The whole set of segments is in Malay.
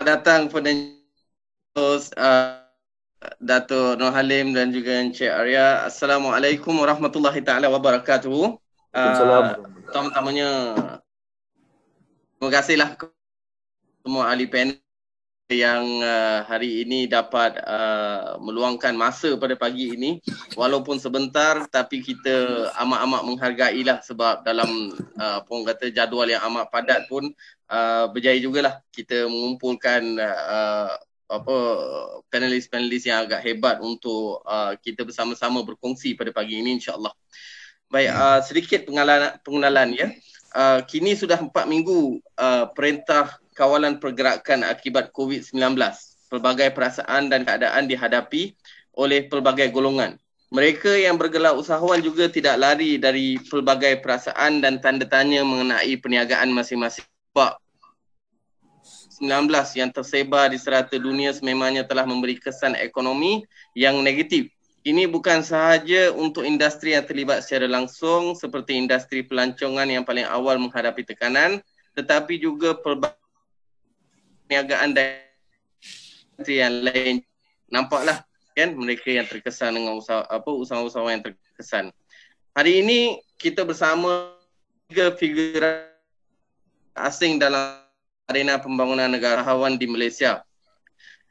datang kepada Dato' Nur Halim dan juga Encik Arya. Assalamualaikum warahmatullahi taala wabarakatuh. Pertama-tamanya terima kasihlah semua ahli panel yang hari ini dapat meluangkan masa pada pagi ini, walaupun sebentar, tapi kita amat-amat menghargailah sebab dalam orang kata jadual yang amat padat pun berjaya jugalah kita mengumpulkan panelis-panelis yang agak hebat untuk kita bersama-sama berkongsi pada pagi ini, insya-Allah. Baik, sedikit pengenalan ya. Kini sudah 4 minggu Perintah Kawalan Pergerakan akibat COVID-19. Pelbagai perasaan dan keadaan dihadapi oleh pelbagai golongan. Mereka yang bergelar usahawan juga tidak lari dari pelbagai perasaan dan tanda tanya mengenai perniagaan masing-masing. Sebab 19 yang tersebar di serata dunia sememangnya telah memberi kesan ekonomi yang negatif. Ini bukan sahaja untuk industri yang terlibat secara langsung seperti industri pelancongan yang paling awal menghadapi tekanan, tetapi juga perniagaan dan industri yang lain. Nampaklah kan mereka yang terkesan dengan usaha-usaha yang terkesan. Hari ini kita bersama 3 figura asing dalam arena pembangunan negara usahawan di Malaysia.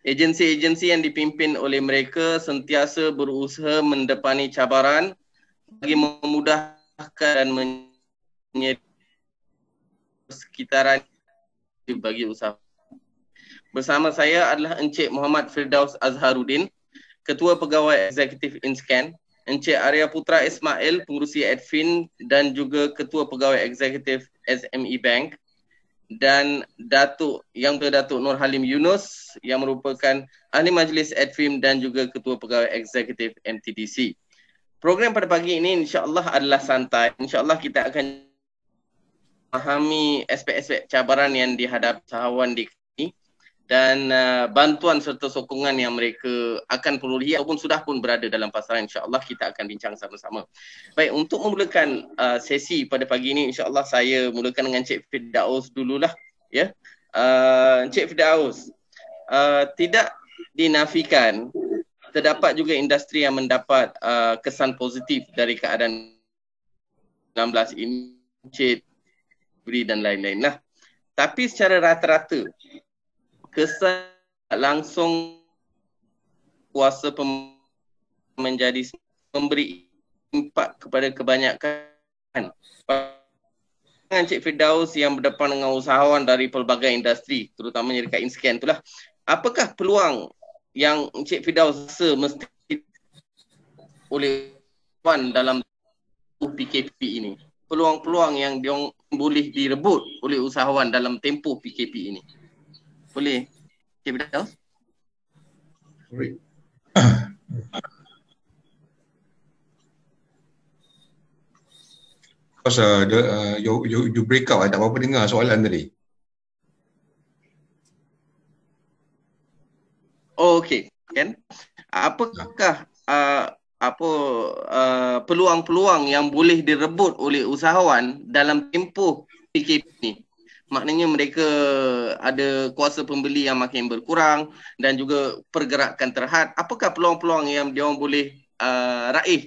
Agensi-agensi yang dipimpin oleh mereka sentiasa berusaha mendepani cabaran bagi memudahkan dan menyediakan sekitaran bagi usaha. Bersama saya adalah Encik Muhammad Firdaus Azharuddin, Ketua Pegawai Eksekutif Inscan, Encik Arya Putra Ismail, Pengurusi Adfin dan juga Ketua Pegawai Eksekutif SME Bank, dan Datuk Nur Halim Yunus yang merupakan Ahli Majlis Adfin dan juga Ketua Pegawai Eksekutif MTDC. Program pada pagi ini insya-Allah adalah santai. Insya-Allah kita akan memahami aspek-aspek cabaran yang dihadapi usahawan di sini dan bantuan serta sokongan yang mereka akan perolehi ataupun sudah pun berada dalam pasaran. InsyaAllah kita akan bincang sama-sama. Baik, untuk memulakan sesi pada pagi ini, insyaAllah saya mulakan dengan Encik Firdaus dululah. Ya. Encik Firdaus, tidak dinafikan terdapat juga industri yang mendapat kesan positif dari keadaan 19 ini, Encik Beri dan lain-lain. Nah, tapi secara rata-rata kesan langsung kuasa menjadi memberi impak kepada kebanyakan Encik Firdaus yang berdepan dengan usahawan dari pelbagai industri, terutamanya dekat Inscan itulah. Apakah peluang yang Encik Firdaus rasa mesti oleh usahawan dalam PKP ini? Peluang-peluang yang diorang boleh direbut oleh usahawan dalam tempoh PKP ini? Boleh, Encik Firdaus? Because you break out, tak apa-apa dengar soalan tadi. Oh, okey, kan? Apakah peluang-peluang yang boleh direbut oleh usahawan dalam tempoh PKP ini? Maknanya mereka ada kuasa pembeli yang makin berkurang dan juga pergerakan terhad. Apakah peluang-peluang yang dia orang boleh raih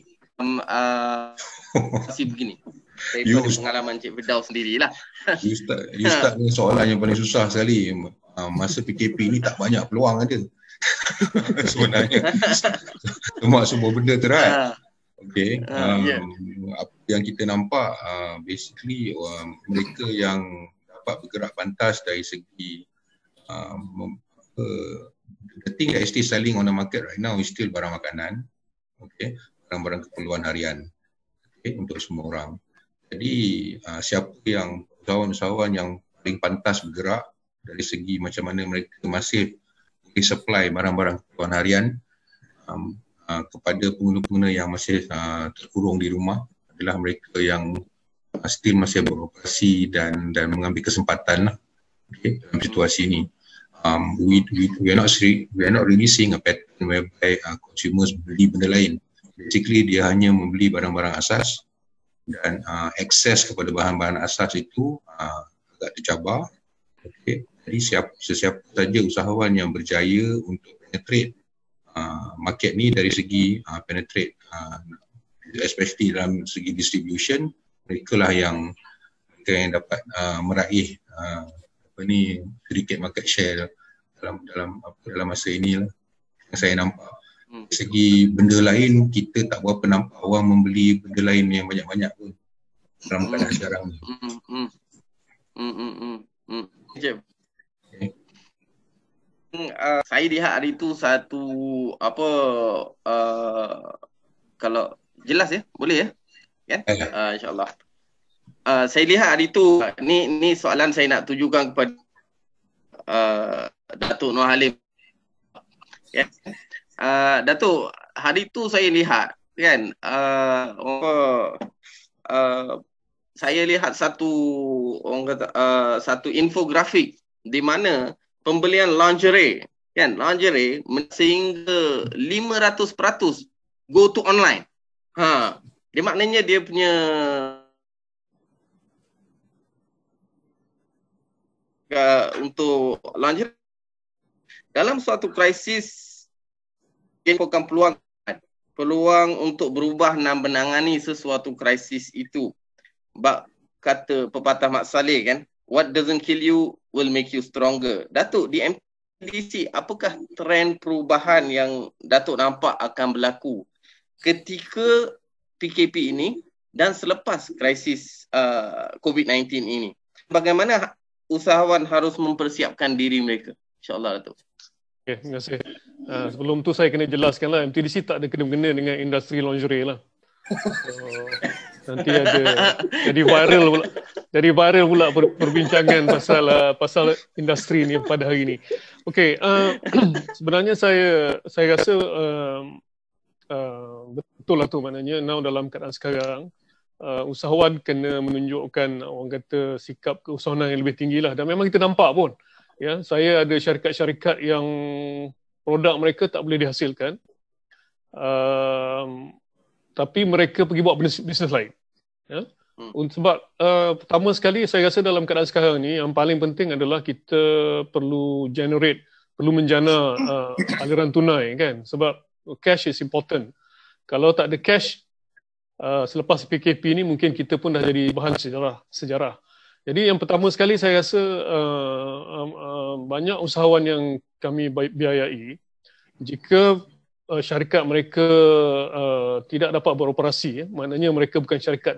masih begini? Daripada pengalaman Encik Firdaus sendirilah. You start ni soalan yang paling susah sekali. Masa PKP ni tak banyak peluang ada. Sebenarnya semua benda terhad. Okay. Apa yang kita nampak basically mereka yang dapat bergerak pantas dari segi the thing that is still selling on the market right now is still barang makanan, okay, barang-barang keperluan harian, okay, untuk semua orang. Jadi siapa yang usahawan-usahawan yang paling pantas bergerak dari segi macam mana mereka masih boleh supply barang-barang keperluan harian kepada pengguna-pengguna yang masih terkurung di rumah adalah mereka yang still masih beroperasi dan mengambil kesempatan lah, okay, dalam situasi ini. We are not really seeing a pattern whereby consumers beli benda lain. Basically dia hanya membeli barang-barang asas dan akses kepada bahan-bahan asas itu agak tercabar Okay. Jadi sesiapa saja usahawan yang berjaya untuk penetrate market ni dari segi penetrate especially dalam segi distribution, mereka lah yang dapat meraih sedikit market share dalam masa ini lah yang saya nampak. Dari segi benda lain, kita tak berapa nampak orang membeli benda lain yang banyak-banyak pun dalam keadaan sekarang ni. Okay. Saya lihat hari tu satu kalau jelas ya, boleh ya? Kan? InsyaAllah. Saya lihat hari tu, ni soalan saya nak tujukan kepada Datuk Nur Halim. Ya. Datuk, hari tu saya lihat kan saya lihat satu infografik di mana pembelian lingerie sehingga 500% go to online. Dia maknanya dia punya untuk lingerie dalam suatu krisis merupakan peluang untuk berubah dan menangani sesuatu krisis itu. Kata pepatah Mak Saleh kan, what doesn't kill you will make you stronger. Datuk, di MPDC, apakah trend perubahan yang Datuk nampak akan berlaku ketika PKP ini dan selepas krisis COVID-19 ini? Bagaimana usahawan harus mempersiapkan diri mereka? InsyaAllah, Datuk. Okay, terima kasih. Sebelum tu saya kena jelaskanlah, MTDC tak ada kena-mengena dengan industri lingerie lah. Nanti ada jadi viral pula perbincangan pasal industri ni pada hari ni. Okey, sebenarnya saya rasa betul lah tu, maknanya now dalam keadaan sekarang usahawan kena menunjukkan orang kata sikap keusahawanan yang lebih tinggilah, dan memang kita nampak pun. Ya, saya ada syarikat-syarikat yang produk mereka tak boleh dihasilkan, tapi mereka pergi buat bisnes lain. Ya? Sebab pertama sekali saya rasa dalam keadaan sekarang ni yang paling penting adalah kita perlu menjana aliran tunai kan, sebab cash is important. Kalau tak ada cash selepas PKP ni mungkin kita pun dah jadi bahan sejarah. Jadi yang pertama sekali saya rasa banyak usahawan yang kami biayai, jika syarikat mereka tidak dapat beroperasi, maknanya mereka bukan syarikat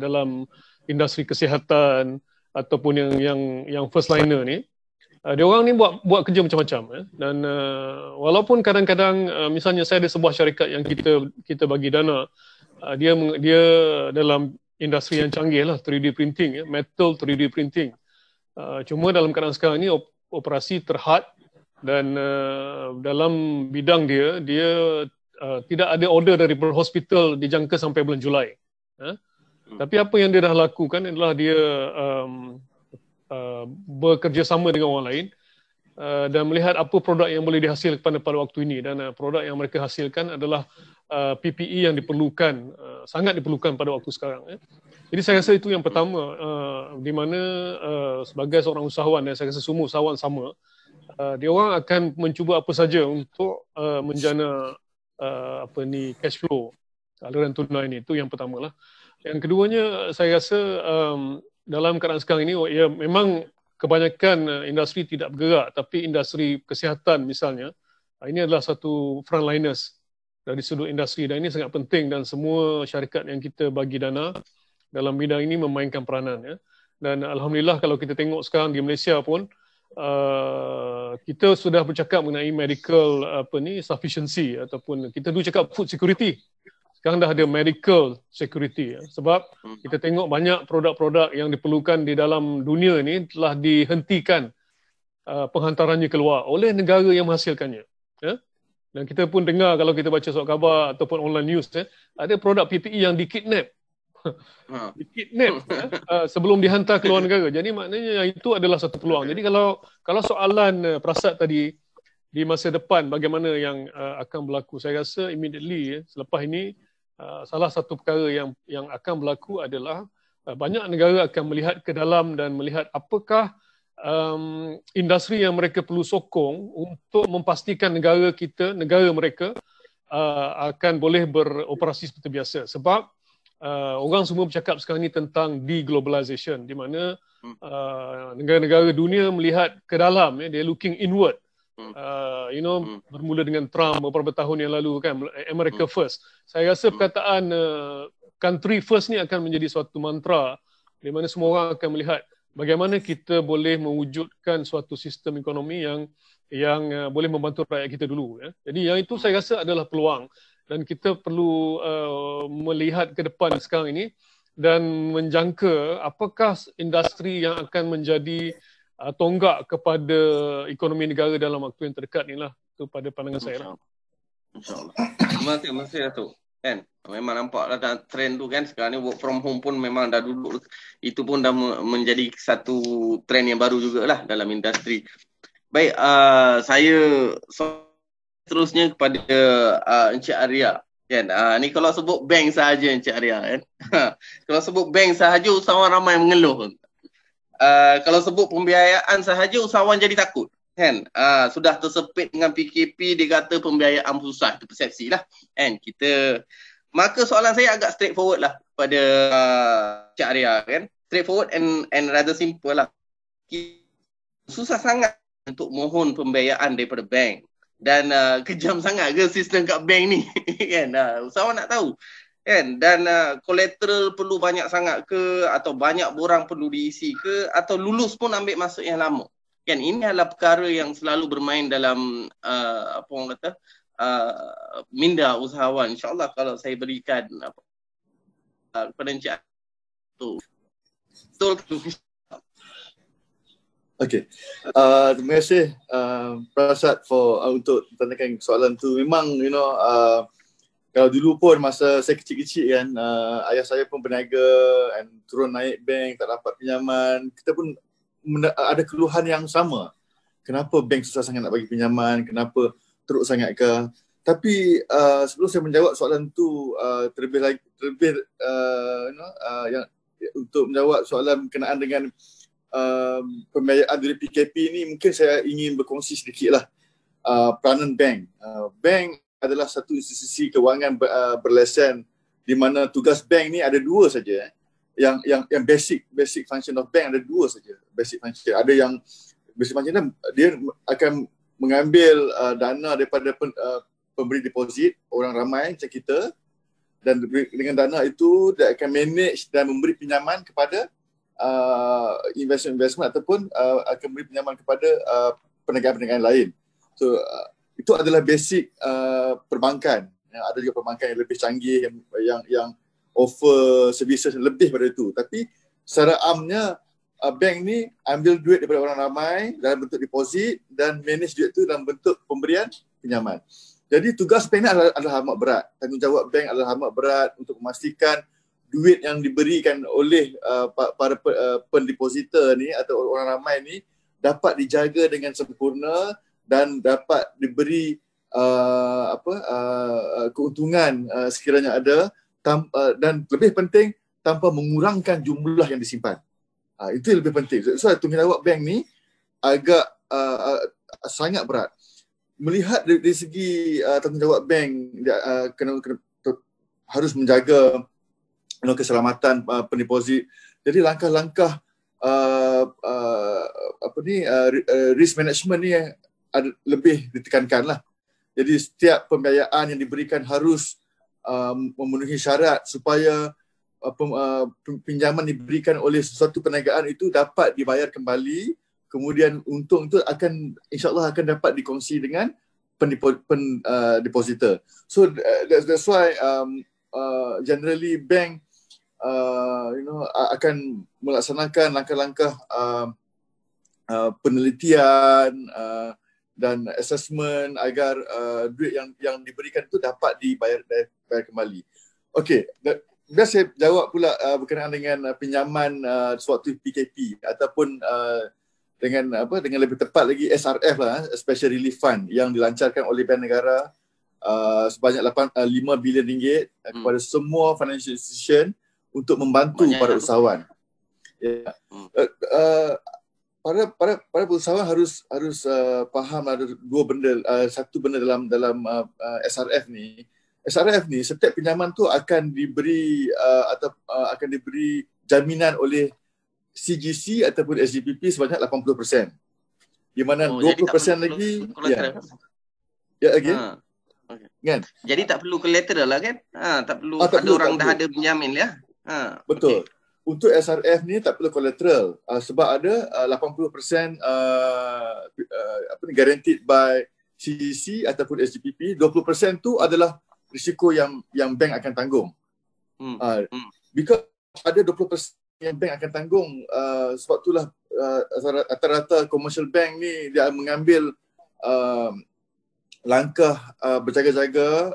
dalam industri kesihatan ataupun yang first liner ni, dia orang ni buat kerja macam-macam. Dan walaupun kadang-kadang misalnya saya ada sebuah syarikat yang kita bagi dana, dia dalam industri yang canggih lah, 3D printing, metal 3D printing. Cuma dalam keadaan sekarang ni operasi terhad, dan dalam bidang dia tidak ada order dari hospital dijangka sampai bulan Julai. Tapi apa yang dia dah lakukan adalah dia bekerjasama dengan orang lain dan melihat apa produk yang boleh dihasilkan pada waktu ini, dan produk yang mereka hasilkan adalah PPE yang diperlukan, sangat diperlukan pada waktu sekarang. Jadi saya rasa itu yang pertama, di mana sebagai seorang usahawan, dan saya rasa semua usahawan sama, dia orang akan mencuba apa saja untuk menjana cash flow, aliran tunai ini. Itu yang pertama lah. Yang keduanya, saya rasa dalam keadaan sekarang ini, ya memang kebanyakan industri tidak bergerak, tapi industri kesihatan misalnya, ini adalah satu frontliners dari sudut industri, dan ini sangat penting, dan semua syarikat yang kita bagi dana dalam bidang ini memainkan peranan. Ya. Dan alhamdulillah kalau kita tengok sekarang di Malaysia pun, kita sudah bercakap mengenai medical sufficiency, ataupun kita dulu cakap food security. Sekarang dah ada medical security. Ya. Sebab kita tengok banyak produk-produk yang diperlukan di dalam dunia ini telah dihentikan penghantarannya keluar oleh negara yang menghasilkannya. Ya. Dan kita pun dengar kalau kita baca surat khabar ataupun online news, ada produk PPE yang dikidnap. Dikidnap sebelum dihantar ke luar negara. Jadi maknanya itu adalah satu peluang. Jadi kalau soalan Prasad tadi di masa depan bagaimana yang akan berlaku, saya rasa immediately selepas ini salah satu perkara yang akan berlaku adalah banyak negara akan melihat ke dalam dan melihat apakah industri yang mereka perlu sokong untuk memastikan negara kita, negara mereka akan boleh beroperasi seperti biasa. Sebab orang semua bercakap sekarang ni tentang deglobalization, di mana negara-negara dunia melihat ke dalam, they're looking inward. Bermula dengan Trump beberapa tahun yang lalu kan, America first. Saya rasa perkataan country first ni akan menjadi suatu mantra di mana semua orang akan melihat bagaimana kita boleh mewujudkan suatu sistem ekonomi yang boleh membantu rakyat kita dulu. Jadi yang itu saya rasa adalah peluang dan kita perlu melihat ke depan sekarang ini dan menjangka apakah industri yang akan menjadi tonggak kepada ekonomi negara dalam waktu yang terdekat ni lah. Itu pada pandangan saya lah. InsyaAllah. Terima kasih Datuk. Kan? Memang nampak dah trend tu kan, sekarang ni work from home pun memang dah dulu, itu pun dah menjadi satu trend yang baru jugalah dalam industri. Baik, saya seterusnya kepada Encik Arya kan. Ni kalau sebut bank sahaja Encik Arya kan. Kalau sebut bank sahaja usahawan ramai mengeluh. Kalau sebut pembiayaan sahaja usahawan jadi takut kan. Sudah tersepit dengan PKP, dia kata pembiayaan susah, itu persepsi lah kan kita. Maka soalan saya agak straightforward lah kepada Cik Arya kan. Straightforward and rather simple lah. Susah sangat untuk mohon pembiayaan daripada bank dan kejam sangat ke sistem kat bank ni kan. Usahawan nak tahu kan, dan collateral perlu banyak sangat ke, atau banyak borang perlu diisi ke, atau lulus pun ambil masa yang lama kan. Ini adalah perkara yang selalu bermain dalam apa orang kata minda usahawan. InsyaAllah kalau saya berikan kepada Encik tu betul. Okey. Terima kasih Prasad untuk tanyakan soalan tu. Memang kalau dulu pun masa saya kecil-kecil kan, ayah saya pun berniaga dan turun naik bank, tak dapat pinjaman. Kita pun ada keluhan yang sama. Kenapa bank susah sangat nak bagi pinjaman? Kenapa teruk sangat ke? Tapi sebelum saya menjawab soalan tu, yang untuk menjawab soalan berkenaan dengan pembiayaan dari PKP ni, mungkin saya ingin berkongsi sedikitlah peranan bank. Bank adalah satu institusi kewangan berlesen di mana tugas bank ni ada dua saja. Yang basic function of bank ada dua saja. Basic function. Ada yang basic function dia akan mengambil dana daripada pemberi deposit orang ramai macam kita, dan dengan dana itu dia akan manage dan memberi pinjaman kepada investment ataupun akan beri pinjaman kepada perniagaan-perniagaan lain. So itu adalah basic perbankan. Ada juga perbankan yang lebih canggih yang offer services lebih pada itu. Tapi secara amnya bank ni ambil duit daripada orang ramai dalam bentuk deposit dan manage duit itu dalam bentuk pemberian pinjaman. Jadi tugas bank ni adalah amat berat. Tanggungjawab bank adalah amat berat untuk memastikan duit yang diberikan oleh para pendepositor ni atau orang ramai ni dapat dijaga dengan sempurna dan dapat diberi keuntungan sekiranya ada, dan lebih penting tanpa mengurangkan jumlah yang disimpan. Itu yang lebih penting. So tanggungjawab bank ni agak sangat berat. Melihat dari segi tanggungjawab bank, kena harus menjaga keselamatan pendeposit. Jadi langkah-langkah risk management ni lebih ditekankan lah. Jadi setiap pembiayaan yang diberikan harus memenuhi syarat supaya pinjaman diberikan oleh sesuatu perniagaan itu dapat dibayar kembali. Kemudian untung itu insyaAllah akan dapat dikongsi dengan depositor. So that's why generally bank akan melaksanakan langkah-langkah penelitian dan assessment agar duit yang diberikan itu dapat dibayar kembali. Okey, biar saya jawab pula berkenaan dengan pinjaman sewaktu PKP ataupun dengan lebih tepat lagi SRF lah, Special Relief Fund yang dilancarkan oleh Bank Negara sebanyak 5 bilion ringgit kepada semua financial institution untuk membantu para usahawan. para usahawan harus faham ada dua benda. Satu benda dalam SRF ni. SRF ni setiap pinjaman tu akan diberi akan diberi jaminan oleh CGC ataupun SGPP sebanyak 80%. Di mana 20% lagi again. Okay. Kan? Jadi tak perlu collateral lah kan? Tak perlu tak ada perlu, orang tak dah perlu. ada penjamin ya. Betul. Okay. Untuk SRF ni tak perlu collateral sebab ada 80% guaranteed by CGC ataupun SGPP. 20% tu adalah risiko yang bank akan tanggung. Because ada 20% yang bank akan tanggung, sebab itulah rata-rata commercial bank ni dia mengambil langkah berjaga-jaga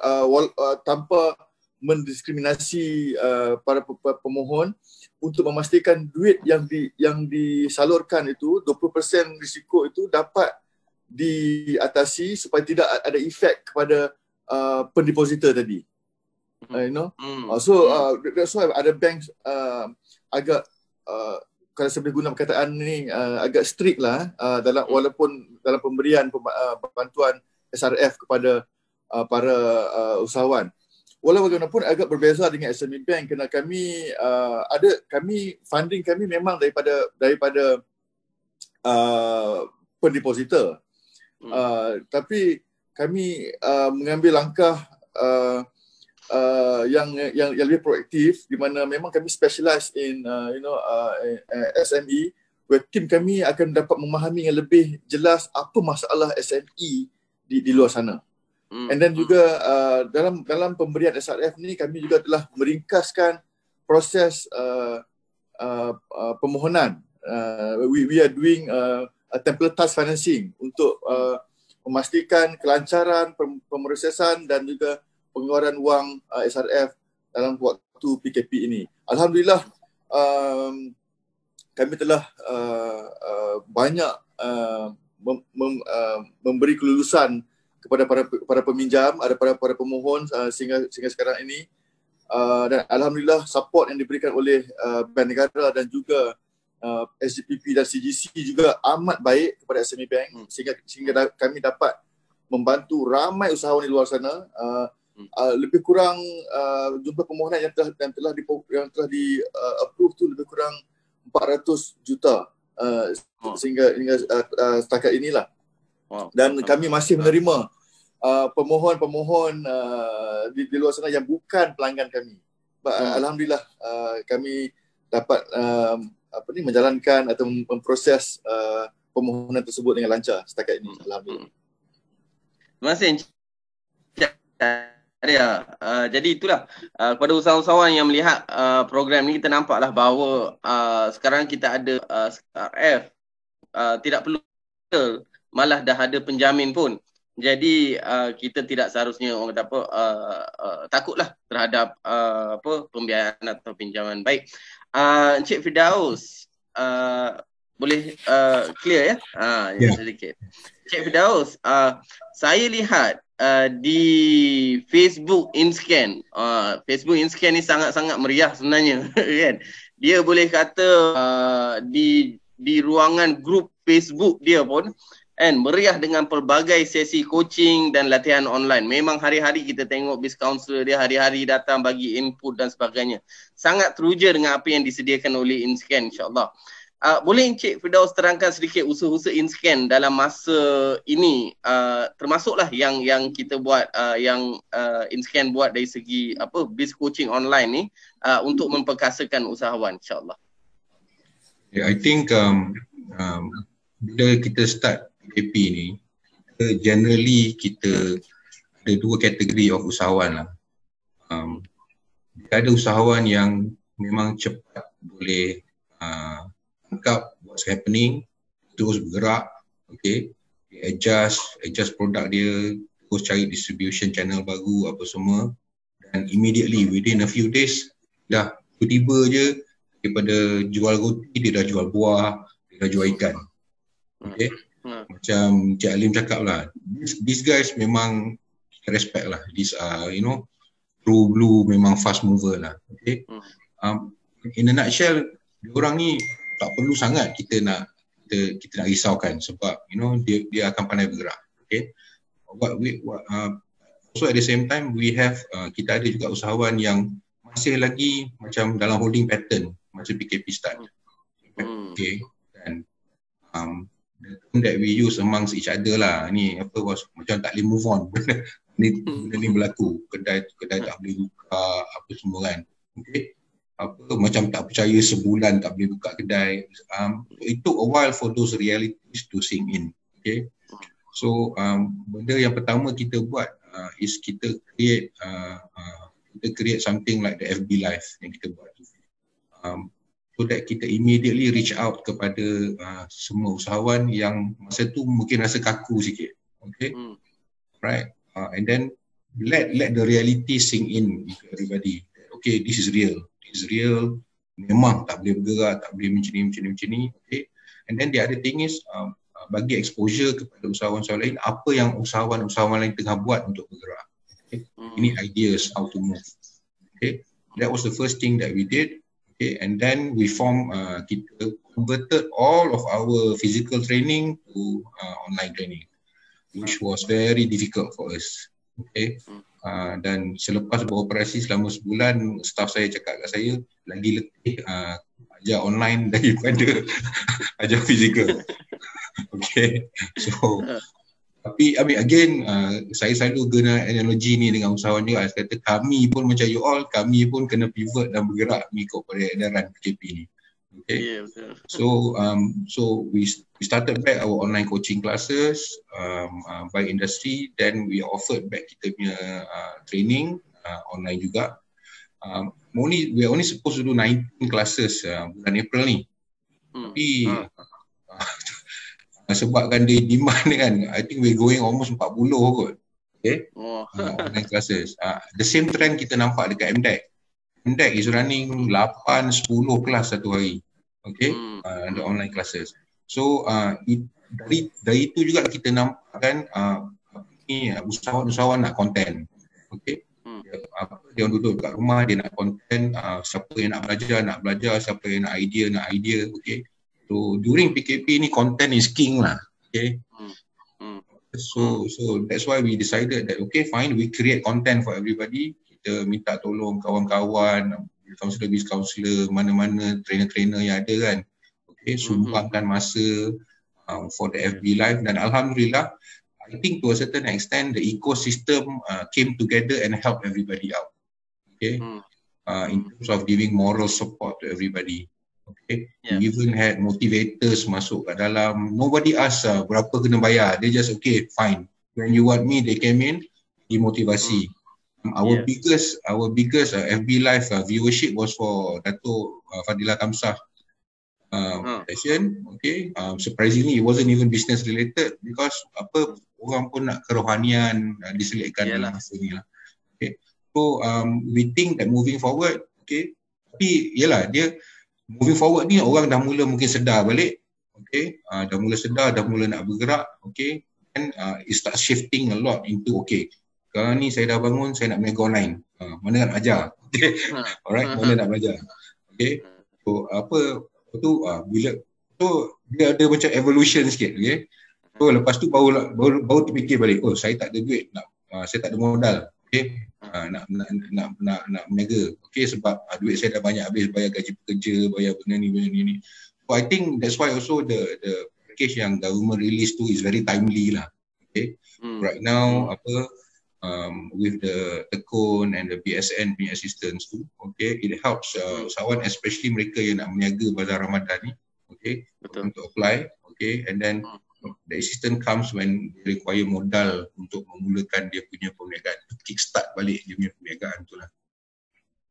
tanpa mendiskriminasi para pemohon untuk memastikan duit yang disalurkan itu 20% risiko itu dapat diatasi supaya tidak ada efek kepada pendepositor tadi. That's why ada bank agak kalau saya boleh guna perkataan ni agak strict lah walaupun dalam pemberian bantuan SRF kepada para usahawan. Walau bagaimanapun agak berbeza dengan SME Bank kerana kami funding kami memang daripada pendepositor. Tapi kami mengambil langkah yang lebih proaktif di mana memang kami specialize in SME, where tim kami akan dapat memahami yang lebih jelas apa masalah SME di luar sana. And then juga dalam pemberian SRF ni kami juga telah meringkaskan proses pemohonan. We are doing a templatized financing untuk memastikan kelancaran pemrosesan dan juga pengeluaran wang SRF dalam waktu PKP ini. Alhamdulillah kami telah banyak memberi kelulusan kepada para peminjam, ada para pemohon sehingga sekarang ini, dan alhamdulillah support yang diberikan oleh Bank Negara dan juga SGPP dan CGC juga amat baik kepada SME Bank sehingga kami dapat membantu ramai usahawan di luar sana. Lebih kurang jumlah permohonan yang telah di approve tu lebih kurang 400 juta sehingga setakat inilah. Dan kami masih menerima pemohon-pemohon di luar sana yang bukan pelanggan kami. Alhamdulillah kami dapat menjalankan atau memproses permohonan tersebut dengan lancar setakat ini. Alhamdulillah. Terima kasih Encik. Jadi itulah kepada usahawan-usahawan yang melihat program ni, kita nampaklah bahawa sekarang kita ada SRF, tidak perlu, malah dah ada penjamin pun. Jadi kita tidak seharusnya orang kata takutlah terhadap pembiayaan atau pinjaman. Baik, Encik Firdaus, boleh clear ya? Sedikit. Encik Firdaus, saya lihat di Facebook InScan. Facebook InScan ni sangat-sangat meriah sebenarnya kan. Dia boleh kata di ruangan grup Facebook dia pun meriah dengan pelbagai sesi coaching dan latihan online. Memang hari-hari kita tengok biz counselor dia hari-hari datang bagi input dan sebagainya. Sangat teruja dengan apa yang disediakan oleh InScan, insya-Allah. Boleh Encik Firdaus terangkan sedikit usaha-usaha InScan dalam masa ini, termasuklah yang kita buat, yang InScan buat dari segi biz coaching online ni, untuk memperkasakan usahawan, insya-Allah. I think bila kita start PKP ni, generally kita ada dua kategori of usahawan lah. Ada usahawan yang memang cepat boleh tangkap what's happening, terus bergerak, okay, adjust produk dia, terus cari distribution channel baru apa semua, dan immediately within a few days dah tiba-tiba je daripada jual roti dia dah jual buah, dia dah jual ikan. Okay, macam Cik Alim cakap lah, these guys memang respect lah, these are true blue, memang fast mover lah. Okay, in a nutshell, diorang ni tak perlu sangat kita nak kita nak risaukan sebab dia akan pandai bergerak. Okay. Also at the same time kita ada juga usahawan yang masih lagi macam dalam holding pattern macam PKP start. Okay. Dan the term that we use amongst each other lah, ni macam tak boleh move on. Benda ni berlaku, kedai tak boleh buka apa semua kan. Okay. Macam tak percaya sebulan tak boleh buka kedai. It took a while for those realities to sink in. Okay. So benda yang pertama kita buat is kita create something like the FB Live yang kita buat. So that kita immediately reach out kepada semua usahawan yang masa tu mungkin rasa kaku sikit. Okay. Right. And then let the reality sink in to everybody. Okay, this is real. This is real. Memang tak boleh bergerak, tak boleh macam ni. Okay. And then the other thing is bagi exposure kepada usahawan-usahawan lain apa yang usahawan-usahawan lain tengah buat untuk bergerak. Okay. Ini ideas how to move. Okay. That was the first thing that we did. Okay. And then we kita converted all of our physical training to online training, which was very difficult for us. Okay. Dan selepas beroperasi selama sebulan, staff saya cakap kat saya, lagi letih ajar online daripada ajar fizikal. Okay. So, tapi again, saya selalu guna analogi ni dengan usahawan juga. Saya kata kami pun macam you all, kami pun kena pivot dan bergerak mengikut pada edaran PKP ni. Okay. Yeah, so we started back our online coaching classes by industry. Then we offered back kita punya training online juga. We are only supposed to do 19 classes bulan April ni. Tapi sebabkan dia demand ni kan, I think we're going almost 40 kot. Okay. Online classes. The same trend kita nampak dekat MDEC. MDEC is running 8-10 kelas satu hari. Okay, the online classes. So dari itu juga kita nampak kan usahawan nak content. Okay, dia duduk kat rumah, dia nak content. Siapa yang nak belajar, siapa yang nak idea. Okay, so during PKP ni content is king lah. Okay, so that's why we decided that okay fine, we create content for everybody. Kita minta tolong kawan-kawan, counselor, mana-mana trainer yang ada kan. Okay, sumbangkan masa for the FB Live, dan alhamdulillah I think to a certain extent the ecosystem came together and helped everybody out. Okay, in terms of giving moral support to everybody. Okay, we even had motivators masuk kat dalam. Nobody ask berapa kena bayar. They just okay fine. When you want me, they came in, dimotivasi. Our biggest FB Live viewership was for Dato' Fadilah Kamsah session. Okay, surprisingly it wasn't even business related because orang pun nak kerohanian diselitkan dalam masa ni lah. Okay, so we think that moving forward, okay, tapi yelah dia moving forward ni orang dah mula mungkin sedar balik. Okay, dah mula nak bergerak. Okay, and it starts shifting a lot into okay, sekarang ni saya dah bangun, saya nak berniaga online. Mana nak ajar? Okay. Alright, mana nak belajar? Okay. So bila dia ada macam evolution sikit. Okay. So lepas tu baru terfikir balik, oh saya tak ada duit, saya tak ada modal. Okay. Nak berniaga. Okay, sebab duit saya dah banyak habis bayar gaji pekerja, bayar benda ni. So I think that's why also the package yang government release tu is very timely lah. Okay. Right now with the Tekun and the BSN punya assistance tu, okay, it helps usahawan, especially mereka yang nak berniaga bazar Ramadan ni, okay, betul, untuk apply, okay, and then the assistance comes when they require modal untuk memulakan dia punya perniagaan, kickstart balik dia punya perniagaan tu lah.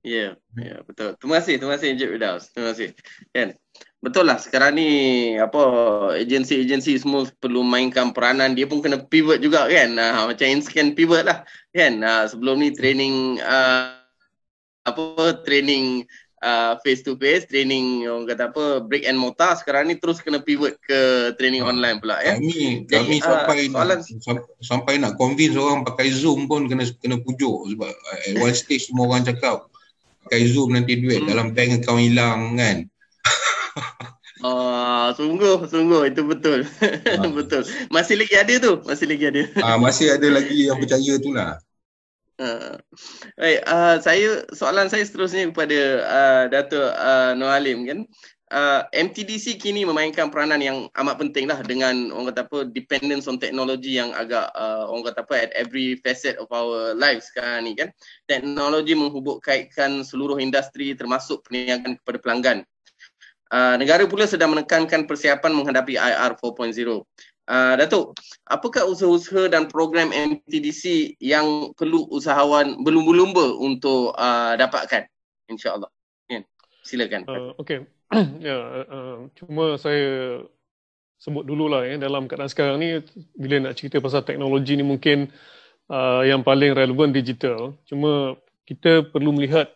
Ya, betul. Terima kasih Encik Firdaus. Terima kasih. Kan? Betul lah, sekarang ni agensi-agensi semua perlu mainkan peranan, dia pun kena pivot juga kan. Macam Inscan pivot lah kan. Sebelum ni training training face to face, training orang kata brick and mortar, sekarang ni terus kena pivot ke training online pula ya. Kami sampai nak convince orang pakai Zoom pun kena pujuk sebab at one stage semua orang cakap pakai Zoom nanti duit dalam bank account hilang kan. Sungguh itu betul. Betul. Masih lagi ada tu, masih lagi ada. Masih ada lagi yang percaya tu lah. Baik, soalan saya seterusnya kepada Dato' Nur Halim kan. MTDC kini memainkan peranan yang amat penting lah dengan orang kata apa dependence on teknologi yang agak orang kata apa at every facet of our lives sekarang ni kan. Teknologi menghubung kaitkan seluruh industri termasuk perniagaan kepada pelanggan. Negara pula sedang menekankan persiapan menghadapi IR 4.0. Datuk, apakah usaha-usaha dan program MTDC yang perlu usahawan berlumba-lumba untuk dapatkan? InsyaAllah. Silakan. Okey. Cuma saya sebut dululah dalam keadaan sekarang ni bila nak cerita pasal teknologi ni mungkin yang paling relevan digital. Cuma kita perlu melihat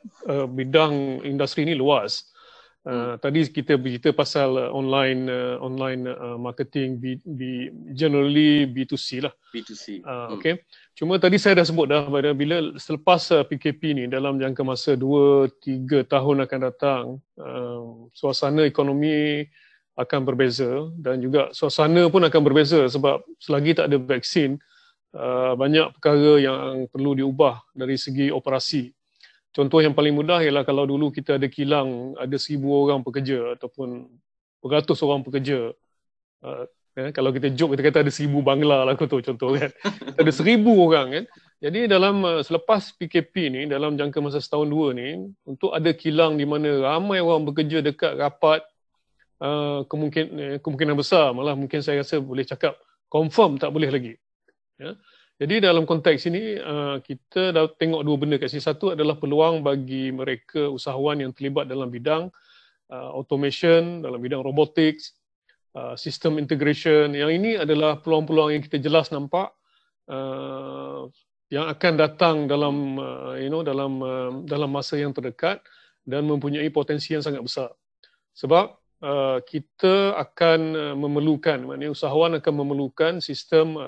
bidang industri ni luas. Tadi kita bercerita pasal online marketing, generally B2C lah. B2C. Okay. Cuma tadi saya dah sebut dah bila selepas PKP ni dalam jangka masa 2-3 tahun akan datang, suasana ekonomi akan berbeza dan juga suasana pun akan berbeza sebab selagi tak ada vaksin, banyak perkara yang perlu diubah dari segi operasi. Contoh yang paling mudah ialah kalau dulu kita ada kilang, ada 1,000 orang pekerja ataupun beratus orang pekerja. Kalau kita joke, kita kata ada 1,000 bangla lah contoh kan. Ada 1,000 orang kan. Jadi dalam selepas PKP ni, dalam jangka masa setahun dua ni, untuk ada kilang di mana ramai orang bekerja dekat rapat, kemungkinan besar, malah mungkin saya rasa boleh cakap confirm tak boleh lagi. Ya. Jadi dalam konteks ini kita dah tengok dua benda kat sini. Satu adalah peluang bagi mereka usahawan yang terlibat dalam bidang automation, dalam bidang robotics, sistem integration. Yang ini adalah peluang-peluang yang kita jelas nampak yang akan datang dalam dalam masa yang terdekat dan mempunyai potensi yang sangat besar. Sebab kita akan memerlukan, maknanya usahawan akan memerlukan sistem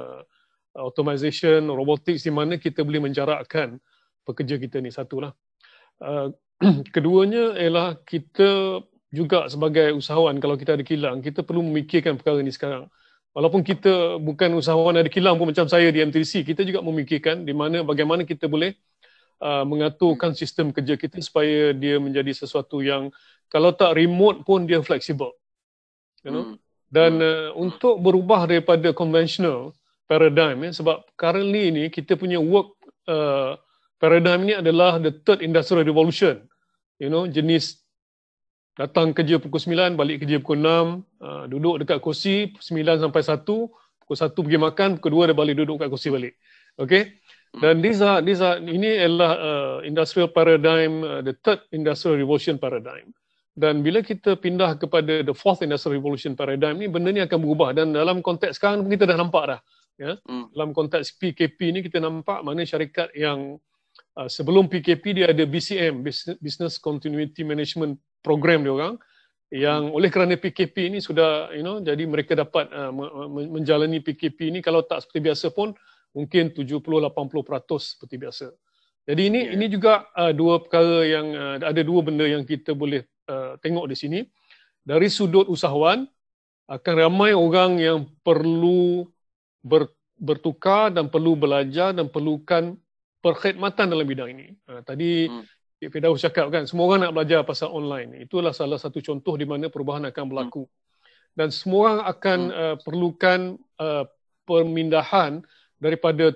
automation, robotics di mana kita boleh menjarakkan pekerja kita ni, satulah. Keduanya ialah kita juga sebagai usahawan, kalau kita ada kilang, kita perlu memikirkan perkara ni sekarang. Walaupun kita bukan usahawan ada kilang pun macam saya di MTDC, kita juga memikirkan di mana bagaimana kita boleh mengaturkan sistem kerja kita supaya dia menjadi sesuatu yang kalau tak remote pun dia fleksibel. You know? Dan untuk berubah daripada conventional paradigm, sebab currently ni kita punya work paradigm ni adalah the third industrial revolution. You know, jenis datang kerja pukul 9, balik kerja pukul 6, duduk dekat kursi 9 sampai 1, pukul 1 pergi makan, pukul 2 dah balik duduk kat kursi balik. Okay? Dan ini adalah industrial paradigm, the third industrial revolution paradigm. Dan bila kita pindah kepada the fourth industrial revolution paradigm ni, benda ni akan berubah. Dan dalam konteks sekarang kita dah nampak dah. Ya? Dalam konteks PKP ni kita nampak mana syarikat yang sebelum PKP dia ada BCM, Business Continuity Management Program dia orang, yang oleh kerana PKP ni sudah jadi mereka dapat menjalani PKP ni kalau tak seperti biasa pun mungkin 70-80% seperti biasa. Jadi ini juga dua perkara yang ada dua benda yang kita boleh tengok di sini. Dari sudut usahawan akan ramai orang yang perlu bertukar dan perlu belajar dan perlukan perkhidmatan dalam bidang ini. Tadi Cik Firdaus cakap kan, semua orang nak belajar pasal online. Itulah salah satu contoh di mana perubahan akan berlaku. Dan semua orang akan perlukan pemindahan daripada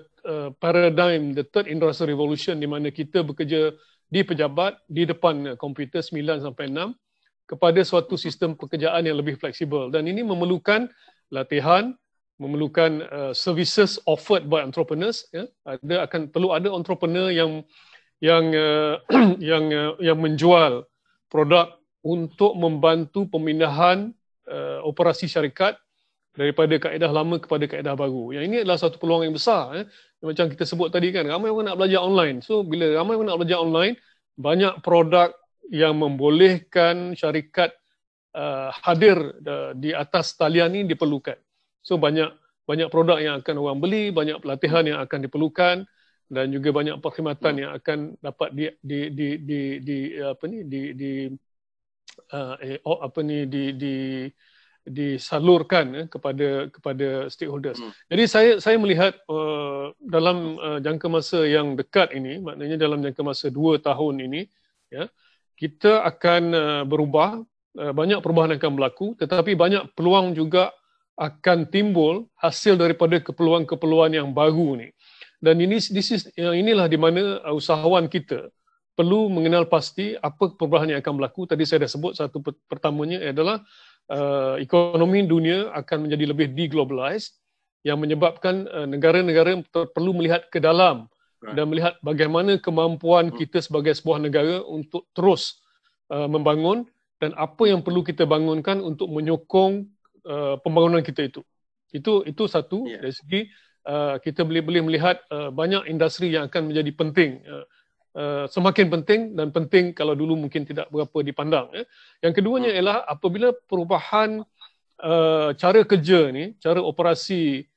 paradigm the third industrial revolution di mana kita bekerja di pejabat, di depan komputer 9 sampai 6 kepada suatu sistem pekerjaan yang lebih fleksibel. Dan ini memerlukan latihan, memerlukan services offered by entrepreneurs. Ya. Perlu ada entrepreneur yang menjual produk untuk membantu pemindahan operasi syarikat daripada kaedah lama kepada kaedah baru. Yang ini adalah satu peluang yang besar. Macam kita sebut tadi kan, ramai orang nak belajar online. So bila ramai orang nak belajar online, banyak produk yang membolehkan syarikat hadir di atas talian ini diperlukan. So banyak produk yang akan orang beli, banyak pelatihan yang akan diperlukan dan juga banyak perkhidmatan yang akan dapat disalurkan kepada stakeholders. Jadi saya melihat dalam jangka masa yang dekat ini, maknanya dalam jangka masa 2 tahun ini, ya, kita akan berubah, banyak perubahan akan berlaku, tetapi banyak peluang juga akan timbul hasil daripada keperluan-keperluan yang baru ni. Dan inilah di mana usahawan kita perlu mengenal pasti apa perubahan yang akan berlaku. Tadi saya dah sebut satu pertamanya adalah ekonomi dunia akan menjadi lebih deglobalized, yang menyebabkan negara-negara perlu melihat ke dalam dan melihat bagaimana kemampuan kita sebagai sebuah negara untuk terus membangun dan apa yang perlu kita bangunkan untuk menyokong pembangunan kita itu. Itu satu. Dari segi kita boleh melihat banyak industri yang akan menjadi penting, semakin penting dan penting kalau dulu mungkin tidak berapa dipandang. Yang keduanya ialah apabila perubahan cara kerja ni, cara operasi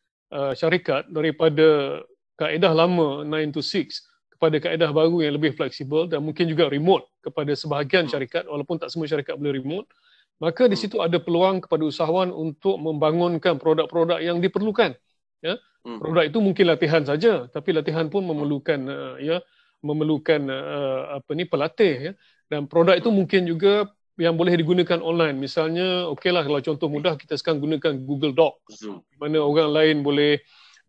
syarikat daripada kaedah lama 9 to 6 kepada kaedah baru yang lebih fleksibel dan mungkin juga remote kepada sebahagian syarikat, walaupun tak semua syarikat boleh remote, maka di situ ada peluang kepada usahawan untuk membangunkan produk-produk yang diperlukan. Ya, produk itu mungkin latihan saja, tapi latihan pun memerlukan pelatih, ya. Dan produk itu mungkin juga yang boleh digunakan online. Misalnya, okeylah kalau contoh mudah kita sekarang gunakan Google Docs, di mana orang lain boleh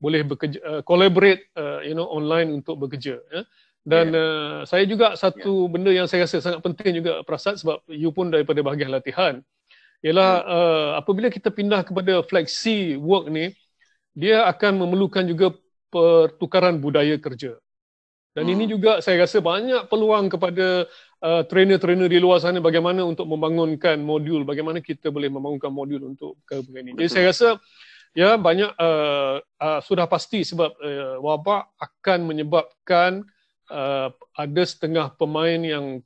bekerja, collaborate online untuk bekerja, ya. Dan saya juga satu benda yang saya rasa sangat penting juga, Prasad, sebab you pun daripada bahagian latihan, ialah apabila kita pindah kepada flexi work ni, dia akan memerlukan juga pertukaran budaya kerja. Dan ini juga saya rasa banyak peluang kepada trainer-trainer di luar sana bagaimana untuk membangunkan modul, bagaimana kita boleh membangunkan modul untuk perkara ini. Jadi saya rasa ya banyak sudah pasti sebab wabak akan menyebabkan ada setengah pemain yang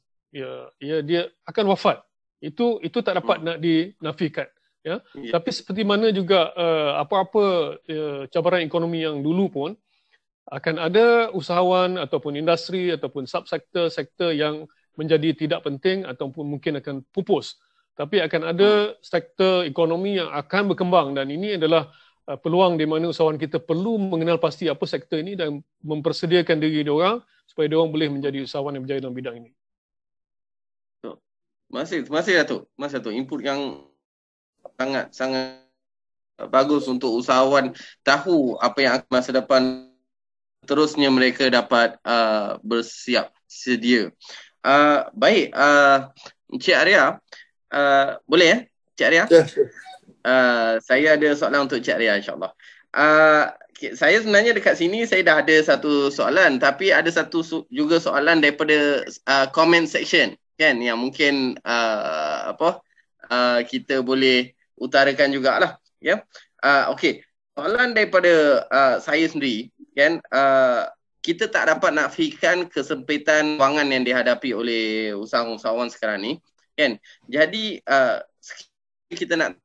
dia akan wafat. Itu tak dapat nak dinafikan. Ya. Tapi seperti mana juga apa-apa cabaran ekonomi yang dulu pun, akan ada usahawan ataupun industri ataupun subsektor yang menjadi tidak penting ataupun mungkin akan pupus. Tapi akan ada sektor ekonomi yang akan berkembang, dan ini adalah peluang di mana usahawan kita perlu mengenal pasti apa sektor ini dan mempersediakan diri diorang supaya diorang boleh menjadi usahawan yang berjaya dalam bidang ini. Terima kasih Datuk. Input yang sangat bagus untuk usahawan tahu apa yang akan masa depan, terusnya mereka dapat bersiap sedia. Baik, Encik Arya, boleh ya Encik Arya? Saya ada soalan untuk Encik Arya, insyaAllah. Saya sebenarnya dekat sini saya dah ada satu soalan, tapi ada satu juga soalan daripada comment section, kan, yang mungkin kita boleh utarakan jugalah, ya. Okey, soalan daripada saya sendiri, kan, kita tak dapat nafikan kesempitan kewangan yang dihadapi oleh usahawan sekarang ni, kan. Jadi kita nak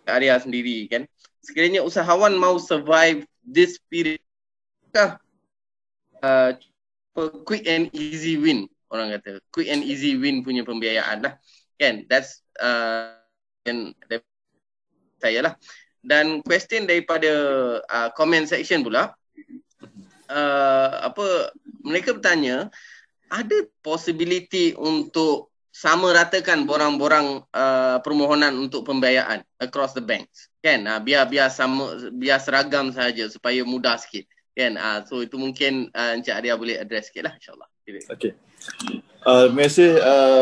area sendiri, kan, sekiranya usahawan mau survive this period, quick and easy win, orang kata quick and easy win punya pembiayaan lah, kan. That's saya lah. Dan question daripada comment section pula, mereka bertanya, ada possibility untuk sama ratakan borang-borang permohonan untuk pembiayaan across the banks, kan, biar seragam saja supaya mudah sikit, kan. So itu mungkin Encik Arya boleh address sikit lah, insyaAllah. Okey. Terima kasih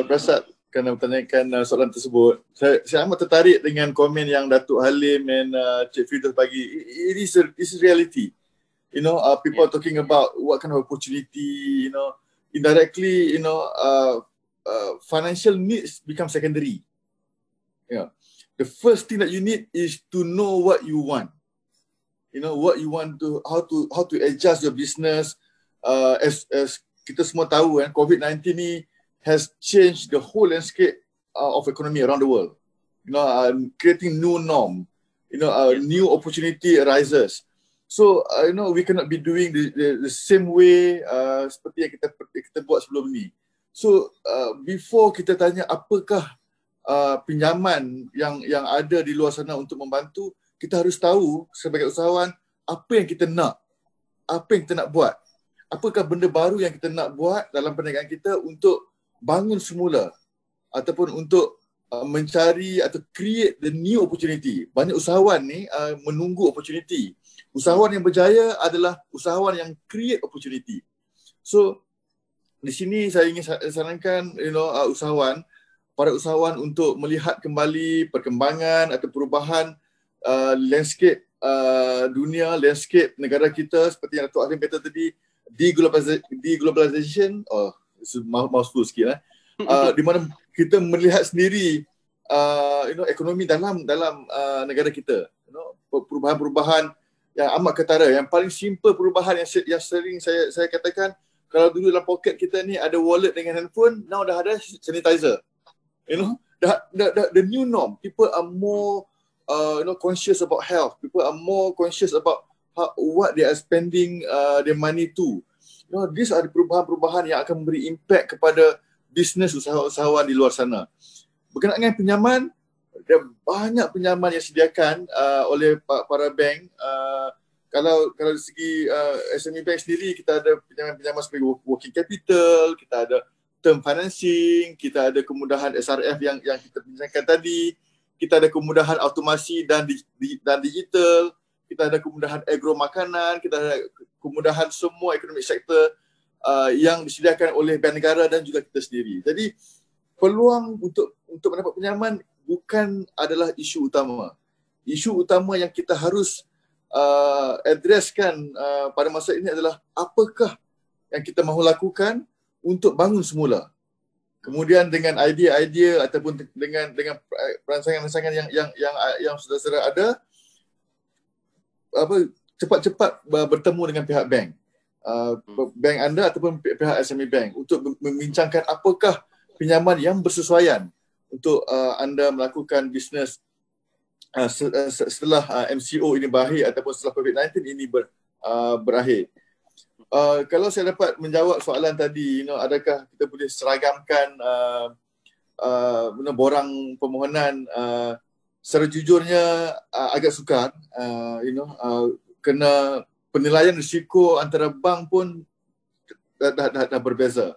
Prasad kerana bertanyakan soalan tersebut. Saya amat tertarik dengan komen yang Datuk Halim dan Cik Firdaus bagi. It is reality. People are talking about what kind of opportunity, indirectly, financial needs become secondary. The first thing that you need is to know what you want. What you want to, how to adjust your business. As kita semua tahu, COVID-19 ni has changed the whole landscape of economy around the world. Creating new norm. New opportunity arises. So we cannot be doing the same way seperti yang kita buat sebelum ni. So before kita tanya apakah pinjaman yang ada di luar sana untuk membantu, kita harus tahu sebagai usahawan apa yang kita nak, apa yang kita nak buat. Apakah benda baru yang kita nak buat dalam perniagaan kita untuk bangun semula ataupun untuk mencari atau create the new opportunity. Banyak usahawan ni menunggu opportunity. Usahawan yang berjaya adalah usahawan yang create opportunity. So di sini saya ingin sarankan para usahawan untuk melihat kembali perkembangan atau perubahan landscape dunia, landscape negara kita seperti yang Datuk Halim kata tadi, deglobalization, mouthful sikit di mana kita melihat sendiri ekonomi dalam negara kita, perubahan-perubahan yang amat ketara. Yang paling simple perubahan yang sering saya katakan, kalau dulu dalam poket kita ni ada wallet dengan handphone, now dah ada sanitizer. The new norm. People are more conscious about health. People are more conscious about what they are spending their money to. These are perubahan-perubahan yang akan memberi impact kepada bisnes usahawan di luar sana. Berkenaan dengan pinjaman, ada banyak pinjaman yang disediakan oleh para bank. Kalau dari segi SME Bank sendiri, kita ada pinjaman-pinjaman seperti working capital, kita ada term financing, kita ada kemudahan SRF yang kita bincangkan tadi, kita ada kemudahan automasi dan digital, kita ada kemudahan agro makanan, kita ada kemudahan semua ekonomi sektor yang disediakan oleh bank negara dan juga kita sendiri. Jadi peluang untuk mendapat pinjaman bukan adalah isu utama. Isu utama yang kita harus addresskan pada masa ini adalah apakah yang kita mahu lakukan untuk bangun semula. Kemudian dengan idea-idea ataupun dengan perancangan-perancangan yang sudah ada, cepat-cepat bertemu dengan pihak bank, bank anda ataupun pihak SME Bank untuk membincangkan apakah pinjaman yang bersesuaian untuk anda melakukan bisnes setelah MCO ini berakhir ataupun setelah COVID-19 ini berakhir. Kalau saya dapat menjawab soalan tadi, adakah kita boleh seragamkan borang permohonan, secara jujurnya agak sukar, kena penilaian risiko antara bank pun dah berbeza,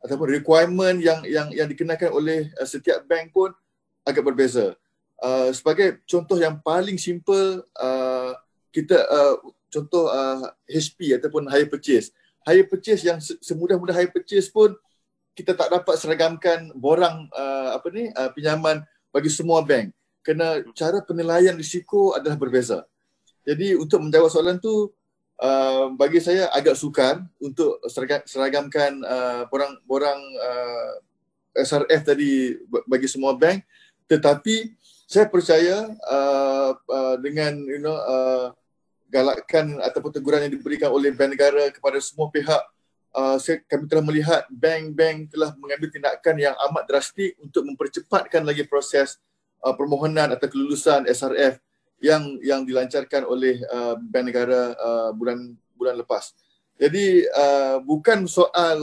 ataupun requirement yang dikenakan oleh setiap bank pun agak berbeza. Sebagai contoh yang paling simple, kita contoh HP ataupun hire purchase. Hire purchase yang semudah-mudah hire purchase pun kita tak dapat seragamkan borang pinjaman bagi semua bank, kerana cara penilaian risiko adalah berbeza. Jadi untuk menjawab soalan tu, bagi saya agak sukar untuk seragamkan borang SRF tadi bagi semua bank, tetapi saya percaya dengan galakan ataupun teguran yang diberikan oleh bank negara kepada semua pihak, kami telah melihat bank-bank telah mengambil tindakan yang amat drastik untuk mempercepatkan lagi proses permohonan atau kelulusan SRF yang dilancarkan oleh bank negara bulan lepas. Jadi bukan soal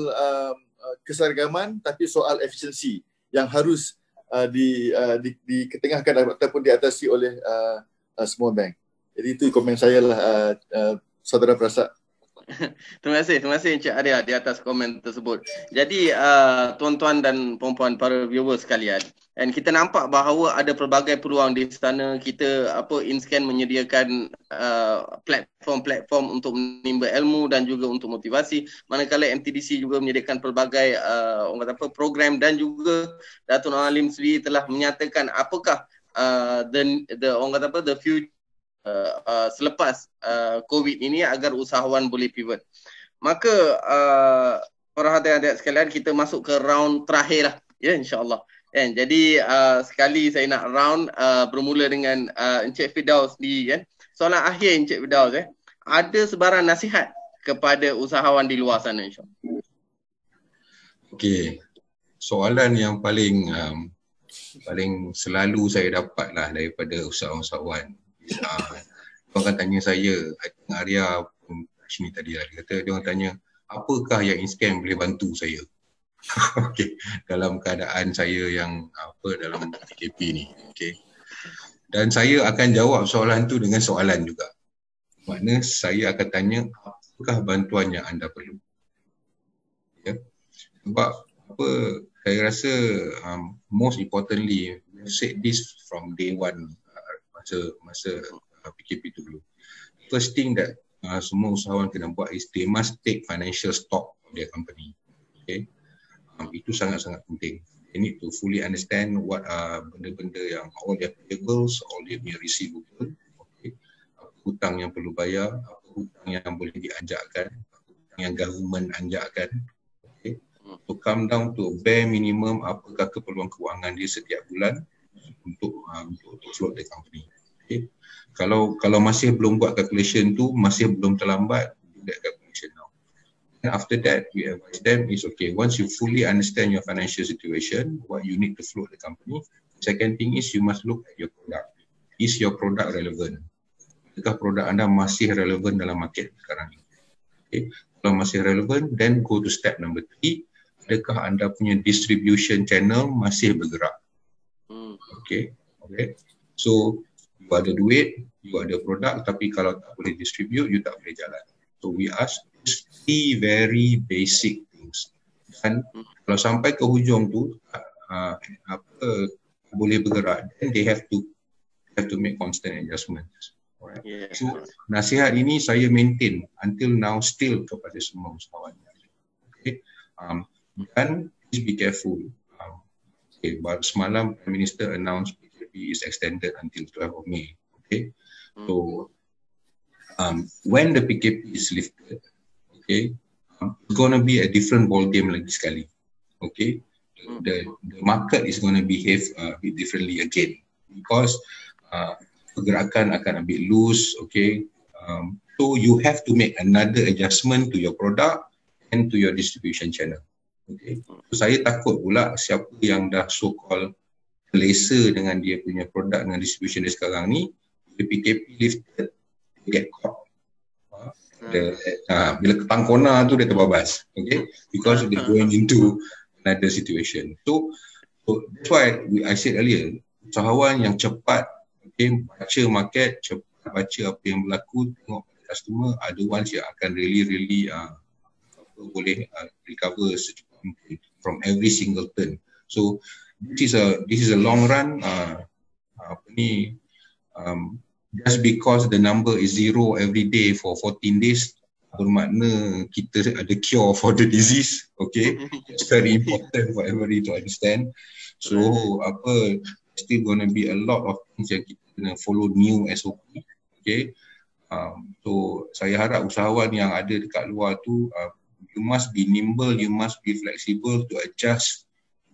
keseragaman, tapi soal efisiensi yang harus diketengahkan ataupun diatasi oleh semua bank. Jadi itu komen saya lah, Saudara Prasad. Terima kasih Encik Arya di atas komen tersebut. Jadi tuan-tuan dan puan-puan para viewers sekalian, dan kita nampak bahawa ada pelbagai peluang di sana. Kita InScan menyediakan platform-platform untuk menimba ilmu dan juga untuk motivasi, manakala MTDC juga menyediakan pelbagai program, dan juga Datuk Nur Halim sendiri telah menyatakan apakah the future selepas COVID ini agar usahawan boleh pivot. Maka para hadirin sekalian, kita masuk ke round terakhir lah, ya, insyaAllah. Jadi sekali saya nak round bermula dengan Encik Firdaus sendiri, kan. Soalan akhir Encik Firdaus, ada sebarang nasihat kepada usahawan di luar sana, insyaAllah. Okey, soalan yang paling selalu saya dapat lah daripada usahawan-usahawan. Dia orang tanya saya, Arya pun sini tadi lah, dia kata, dia orang tanya, apakah yang InScan boleh bantu saya? Okey, dalam keadaan saya yang dalam PKP ni. Okey. Dan saya akan jawab soalan tu dengan soalan juga. Makna saya akan tanya, apakah bantuan yang anda perlu? Ya. Sebab saya rasa most importantly, we said this from day one masa PKP tu dulu. First thing that semua usahawan kena buat is they must take financial stock of their company. Okay. Itu sangat-sangat penting. They need to fully understand what benda-benda yang all their payables, all their receivable, okay. Apa hutang yang perlu bayar, apa hutang yang boleh dianjakkan, apa hutang yang government anjakkan. Okay. To come down to a bare minimum apakah keperluan kewangan dia setiap bulan untuk float the company. Okay. Kalau masih belum buat calculation tu, masih belum terlambat, do that calculation now. And after that, we advise them is okay, once you fully understand your financial situation, what you need to float the company, second thing is you must look at your product. Is your product relevant? Adakah produk anda masih relevant dalam market sekarang ni? Okay. Kalau masih relevant, then go to step number 3. Adakah anda punya distribution channel masih bergerak? Okay. So, you ada duit, you ada produk, tapi kalau tak boleh distribute, you tak boleh jalan. So we ask 3 very basic things. Dan kalau sampai ke hujung tu, boleh bergerak, then they have to make constant adjustments. Alright. Yeah. So nasihat ini saya maintain until now still kepada semua usahawan. Okay. Dan please be careful. Okay, baru semalam Prime Minister announced PKP is extended until 12 of May. Okay, so when the PKP is lifted, okay, it's going to be a different ball game lagi sekali. Okay, the market is going to behave a bit differently again because pergerakan akan a bit loose. Okay, so you have to make another adjustment to your product and to your distribution channel. Okay. So, saya takut pula siapa yang dah so-called selesa dengan dia punya produk dengan distribution dia sekarang ni, PKP lifted, get caught. Bila ketang kona tu dia terbabas. Okay. Because they're going into another situation. So that's why I said earlier, usahawan yang cepat, okay, baca market, cepat baca apa yang berlaku, tengok customer, are the ones yang akan really boleh recover secepat mungkin from every single turn. So this is a long run. Just because the number is 0 every day for 14 days bermakna kita ada cure for the disease. Okay, it's very important for everybody to understand. So still gonna be a lot of things yang kita kena follow new SOP. Okay, so saya harap usahawan yang ada dekat luar tu, you must be nimble, you must be flexible to adjust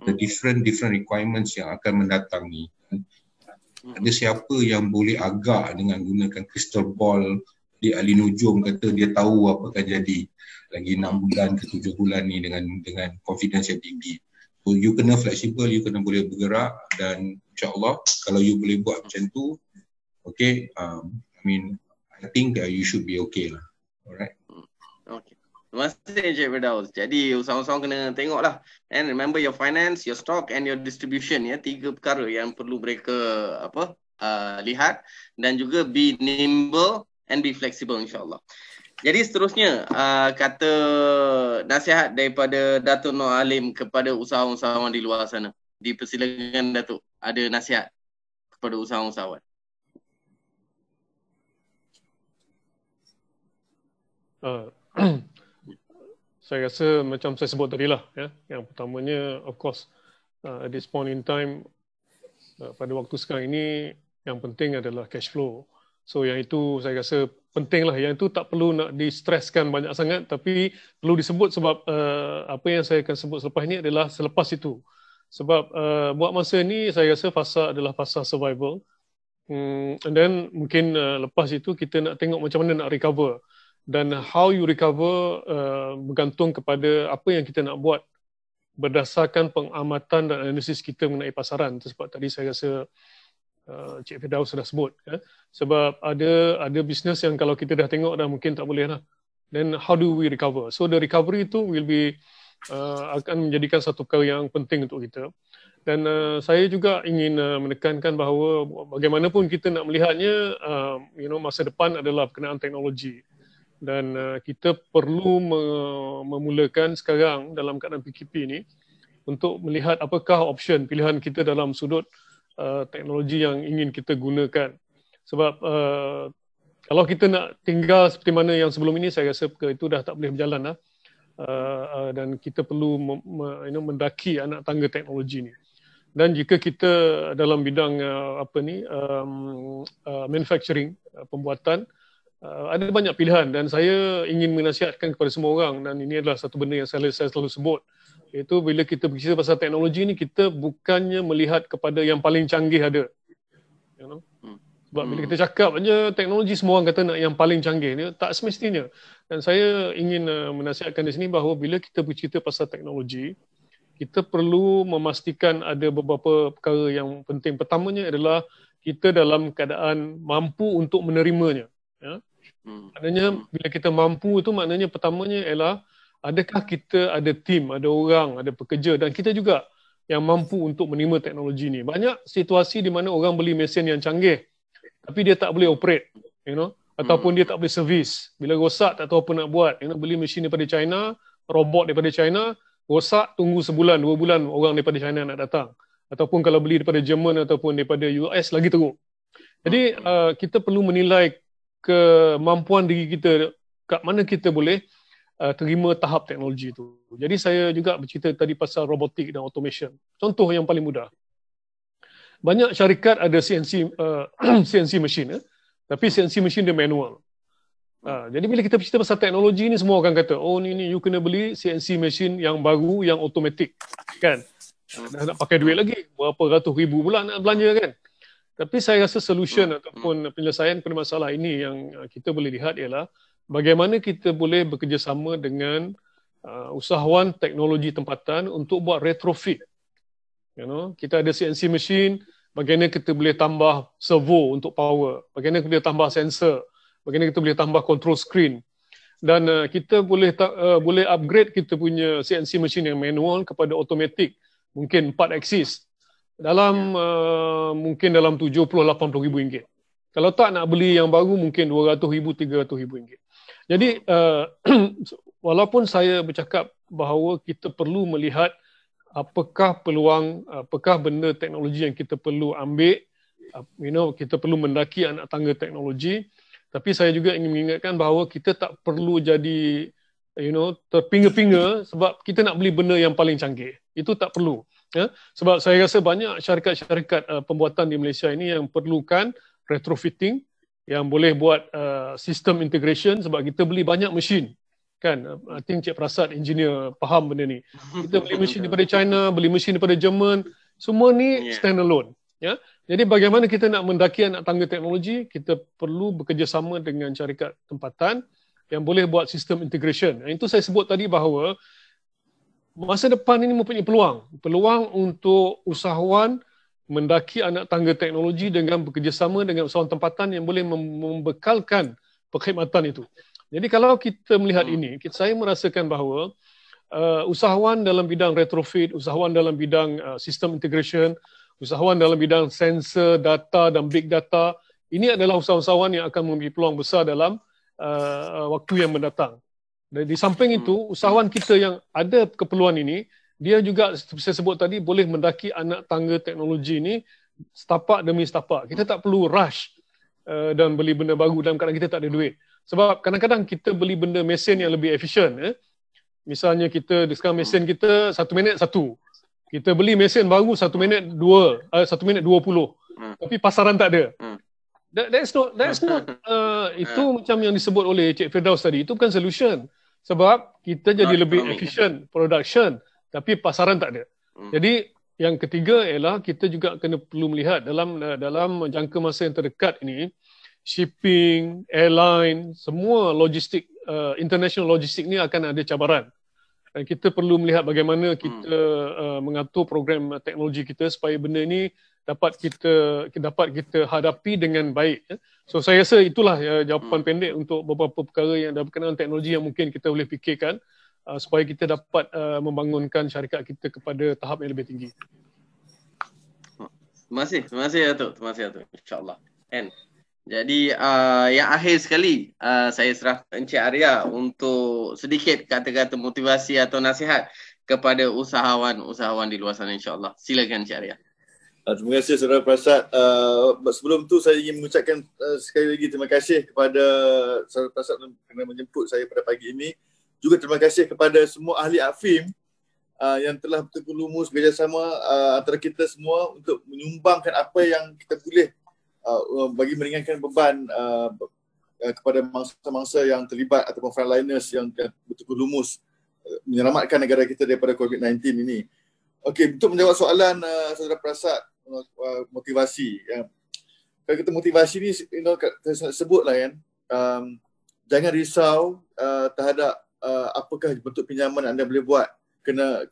the different requirements yang akan mendatang ni. Ada siapa yang boleh agak dengan gunakan crystal ball di ahli nujum kata dia tahu apa akan jadi lagi 6 bulan ke 7 bulan ni dengan confidence yang tinggi. So you kena flexible, you kena boleh bergerak dan insyaAllah kalau you boleh buat macam tu, okay, I think you should be okay lah. Alright. Okay. Terima kasih Encik Firdaus. Jadi usahawan-usahawan kena tengoklah. And remember your finance, your stock and your distribution, ya, 3 perkara yang perlu mereka lihat, dan juga be nimble and be flexible insyaAllah. Jadi seterusnya kata nasihat daripada Datuk Nur Alim kepada usahawan-usahawan di luar sana. Dipersilakan Datuk, ada nasihat kepada usahawan-usahawan. Saya rasa macam saya sebut tadi lah, ya. Yang pertamanya, of course, at this point in time, pada waktu sekarang ini, yang penting adalah cash flow. So yang itu saya rasa penting lah. Yang itu tak perlu nak di-stresskan banyak sangat, tapi perlu disebut sebab apa yang saya akan sebut selepas ini adalah selepas itu. Sebab buat masa ni saya rasa fasa adalah fasa survival. And then mungkin lepas itu kita nak tengok macam mana nak recover. Dan how you recover bergantung kepada apa yang kita nak buat berdasarkan pengamatan dan analisis kita mengenai pasaran. Sebab tadi saya rasa Cik Firdaus sudah sebut, ya. Sebab ada bisnes yang kalau kita dah tengok dah mungkin tak boleh lah. Then how do we recover? So the recovery itu will be akan menjadikan satu perkara yang penting untuk kita. Dan saya juga ingin menekankan bahawa bagaimanapun kita nak melihatnya, masa depan adalah berkenaan teknologi. Dan kita perlu memulakan sekarang dalam keadaan PKP ini untuk melihat apakah option pilihan kita dalam sudut teknologi yang ingin kita gunakan. Sebab kalau kita nak tinggal seperti mana yang sebelum ini, saya rasa itu dah tak boleh berjalan lah. Dan kita perlu mendaki anak tangga teknologi ni. Dan jika kita dalam bidang manufacturing, pembuatan, ada banyak pilihan dan saya ingin menasihatkan kepada semua orang, dan ini adalah satu benda yang saya selalu sebut, iaitu bila kita berbicara pasal teknologi ni, kita bukannya melihat kepada yang paling canggih ada. Sebab bila kita cakap aja teknologi, semua orang kata nak yang paling canggih. Ni tak semestinya. Dan saya ingin menasihatkan di sini bahawa bila kita bercerita pasal teknologi, kita perlu memastikan ada beberapa perkara yang penting. Pertamanya adalah kita dalam keadaan mampu untuk menerimanya. Ya? Maknanya bila kita mampu itu, maknanya pertamanya ialah adakah kita ada tim, ada orang, ada pekerja, dan kita juga yang mampu untuk menerima teknologi ni. Banyak situasi di mana orang beli mesin yang canggih tapi dia tak boleh operate, ataupun dia tak boleh servis. Bila rosak tak tahu apa nak buat. Beli mesin daripada China, robot daripada China, rosak, tunggu sebulan, 2 bulan orang daripada China nak datang. Ataupun kalau beli daripada Jerman ataupun daripada US, lagi teruk. Jadi kita perlu menilai kemampuan diri kita, kat mana kita boleh terima tahap teknologi itu. Jadi saya juga bercerita tadi pasal robotik dan automation. Contoh yang paling mudah. Banyak syarikat ada CNC machine, tapi CNC machine dia manual. Jadi bila kita bercerita pasal teknologi ni, semua orang kata, oh ni you kena beli CNC machine yang baru, yang automatic, kan? Dah nak pakai duit lagi, berapa ratus ribu pula nak belanja, kan? Tapi saya rasa solution ataupun penyelesaian pada masalah ini yang kita boleh lihat ialah bagaimana kita boleh bekerjasama dengan usahawan teknologi tempatan untuk buat retrofit. Kita ada CNC machine, bagaimana kita boleh tambah servo untuk power, bagaimana kita boleh tambah sensor, bagaimana kita boleh tambah control screen, dan kita boleh upgrade kita punya CNC machine yang manual kepada automatic, mungkin 4 axis dalam mungkin dalam 70-80 ribu ringgit. Kalau tak nak beli yang baru, mungkin 200 ribu, 300 ribu ringgit. Jadi walaupun saya bercakap bahawa kita perlu melihat apakah peluang, apakah benda teknologi yang kita perlu ambil, kita perlu mendaki anak tangga teknologi, tapi saya juga ingin mengingatkan bahawa kita tak perlu jadi terpinga-pinga sebab kita nak beli benda yang paling canggih. Itu tak perlu. Ya? Sebab saya rasa banyak syarikat-syarikat pembuatan di Malaysia ini yang perlukan retrofitting, yang boleh buat sistem integration, sebab kita beli banyak mesin. Kan, I think Cik Prasad, engineer, faham benda ni. Kita beli mesin daripada China, beli mesin daripada Jerman, semua ni standalone. Ya? Jadi bagaimana kita nak mendaki anak tangga teknologi, kita perlu bekerjasama dengan syarikat tempatan yang boleh buat sistem integration. Itu saya sebut tadi bahawa masa depan ini mempunyai peluang untuk usahawan mendaki anak tangga teknologi dengan bekerjasama dengan usahawan tempatan yang boleh membekalkan perkhidmatan itu. Jadi kalau kita melihat ini, saya merasakan bahawa usahawan dalam bidang retrofit, usahawan dalam bidang sistem integration, usahawan dalam bidang sensor, data dan big data, ini adalah usahawan yang akan memiliki peluang besar dalam waktu yang mendatang. Dan di samping itu, usahawan kita yang ada keperluan ini, dia juga, saya sebut tadi, boleh mendaki anak tangga teknologi ini setapak demi setapak. Kita tak perlu rush dan beli benda baru dalam keadaan kita tak ada duit. Sebab kadang-kadang kita beli benda mesin yang lebih efisien. Misalnya sekarang mesin kita 1 minit 1. Kita beli mesin baru 1 minit 2, 1 minit 20. Tapi pasaran tak ada. That's not itu macam yang disebut oleh Cik Firdaus tadi. Itu bukan solution. Sebab kita jadi lebih efisien production, tapi pasaran tak ada. Jadi yang ketiga ialah kita juga perlu melihat dalam jangka masa yang terdekat ini, shipping, airline, semua logistik, international logistik ni akan ada cabaran. Dan kita perlu melihat bagaimana kita mengatur program teknologi kita supaya benda ni dapat kita hadapi dengan baik. So saya rasa itulah jawapan pendek untuk beberapa perkara yang dalam berkenaan teknologi yang mungkin kita boleh fikirkan supaya kita dapat membangunkan syarikat kita kepada tahap yang lebih tinggi. Terima kasih Datuk. Terima kasih Datuk. InsyaAllah. Jadi yang akhir sekali saya serah Encik Arya untuk sedikit kata-kata motivasi atau nasihat kepada usahawan-usahawan di luar sana, insyaAllah. Silakan Encik Arya. Terima kasih Saudara Prasad. Sebelum tu saya ingin mengucapkan sekali lagi terima kasih kepada Saudara Prasad kerana menjemput saya pada pagi ini. Juga terima kasih kepada semua ahli AFIM yang telah betul-betul lumus bekerjasama antara kita semua untuk menyumbangkan apa yang kita boleh bagi meringankan beban kepada mangsa-mangsa yang terlibat ataupun frontliners yang betul-betul lumus menyelamatkan negara kita daripada COVID-19 ini. Okey, untuk menjawab soalan Saudara Prasad, motivasi. Kalau kita motivasi ni, saya sebutlah kan, jangan risau terhadap apakah bentuk pinjaman anda boleh buat. Kena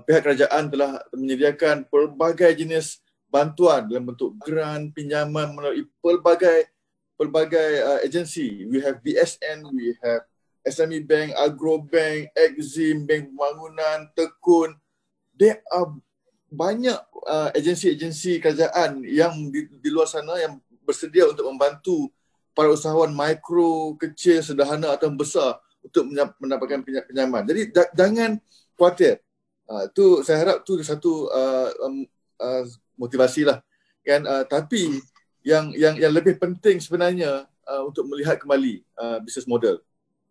pihak kerajaan telah menyediakan pelbagai jenis bantuan dalam bentuk grant, pinjaman melalui pelbagai agensi. We have BSN, we have SME Bank, Agro Bank, Exim, Bank Pembangunan, Tekun. There are banyak agensi-agensi kerajaan yang di luar sana yang bersedia untuk membantu para usahawan mikro, kecil, sederhana atau besar untuk mendapatkan pinjaman. Jadi jangan khawatir. Tu saya harap tu satu motivasi lah kan, tapi yang lebih penting sebenarnya untuk melihat kembali business model.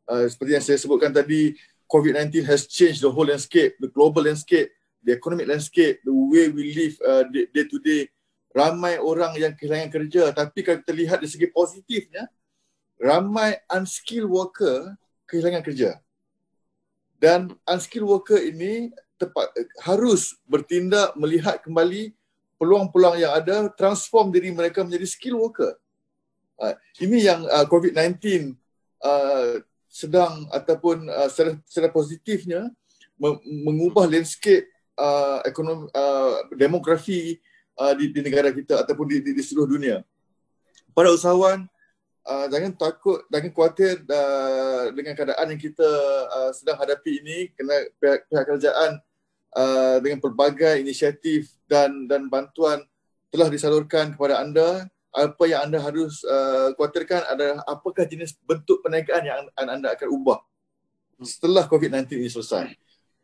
Seperti yang saya sebutkan tadi, COVID-19 has changed the whole landscape, the global landscape, the economic landscape, the way we live day to day. Ramai orang yang kehilangan kerja, tapi kalau kita lihat dari segi positifnya, ramai unskilled worker kehilangan kerja. Dan unskilled worker ini harus bertindak melihat kembali peluang-peluang yang ada, transform diri mereka menjadi skill worker. Ini yang COVID-19 sedang ataupun secara positifnya mengubah landscape ekonomi, demografi di negara kita ataupun di seluruh dunia. Para usahawan, jangan takut, jangan khawatir dengan keadaan yang kita sedang hadapi ini, kerana pihak kerajaan dengan pelbagai inisiatif dan bantuan telah disalurkan kepada anda. Apa yang anda harus khawatirkan adalah apakah jenis bentuk perniagaan yang anda akan ubah setelah COVID-19 ini selesai.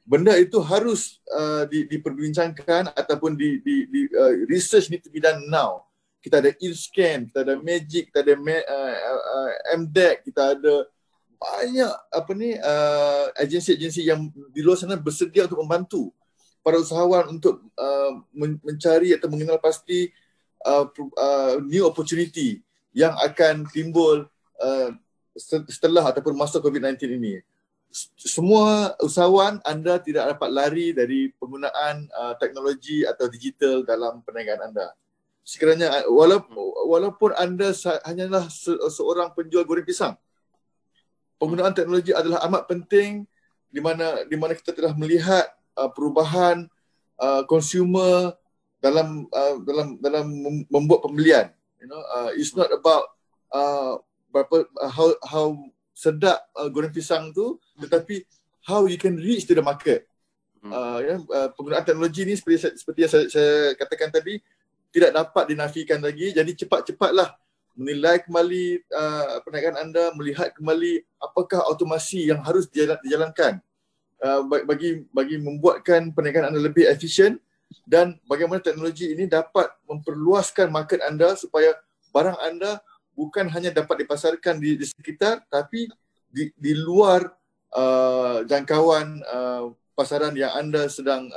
Benda itu harus diperbincangkan ataupun research need to be done now. Kita ada InScan, kita ada Magic, kita ada MDEC, kita ada banyak agensi-agensi yang di luar sana bersedia untuk membantu para usahawan untuk mencari atau mengenal pasti new opportunity yang akan timbul setelah ataupun masa COVID-19 ini. Semua usahawan, anda tidak dapat lari dari penggunaan teknologi atau digital dalam perniagaan anda. Sekiranya walaupun anda hanyalah seorang penjual goreng pisang, penggunaan teknologi adalah amat penting di mana kita telah melihat perubahan consumer dalam membuat pembelian. It's not about how sedap goreng pisang tu, tetapi how you can reach to the market. Penggunaan teknologi ni seperti yang saya katakan tadi tidak dapat dinafikan lagi. Jadi cepat-cepatlah menilai kembali perniagaan anda, melihat kembali apakah automasi yang harus dijalankan bagi membuatkan perniagaan anda lebih efisien, dan bagaimana teknologi ini dapat memperluaskan market anda supaya barang anda bukan hanya dapat dipasarkan di sekitar, tapi di luar jangkauan pasaran yang anda sedang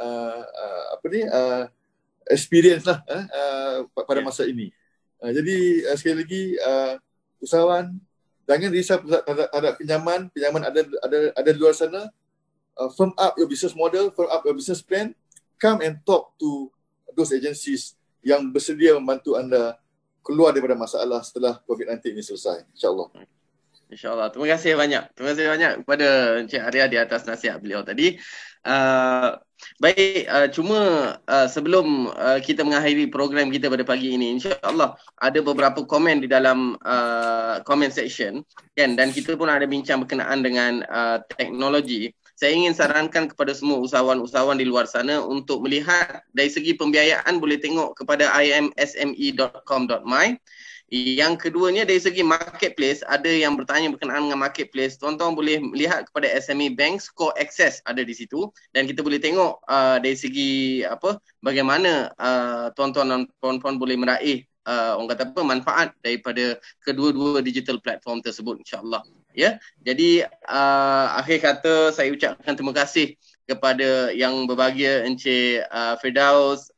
experience lah pada masa ini. Jadi sekali lagi usahawan, jangan risau terhadap pinjaman ada di luar sana. Firm up your business model, firm up your business plan. Come and talk to those agencies yang bersedia membantu anda keluar daripada masalah setelah COVID-19 ini selesai, insyaAllah. InsyaAllah. Terima kasih banyak. Terima kasih banyak kepada Encik Arya di atas nasihat beliau tadi. Baik, cuma sebelum kita mengakhiri program kita pada pagi ini, insya-Allah ada beberapa komen di dalam comment section kan, dan kita pun ada bincang berkenaan dengan teknologi. Saya ingin sarankan kepada semua usahawan-usahawan di luar sana untuk melihat dari segi pembiayaan, boleh tengok kepada imsme.com.my. Yang keduanya dari segi marketplace, ada yang bertanya berkenaan dengan marketplace, tuan-tuan boleh melihat kepada SME Bank, Score Access ada di situ, dan kita boleh tengok dari segi bagaimana tuan-tuan dan puan-puan boleh meraih orang kata manfaat daripada kedua-dua digital platform tersebut, insya-Allah. Ya, jadi akhir kata saya ucapkan terima kasih kepada yang berbahagia Encik Firdaus,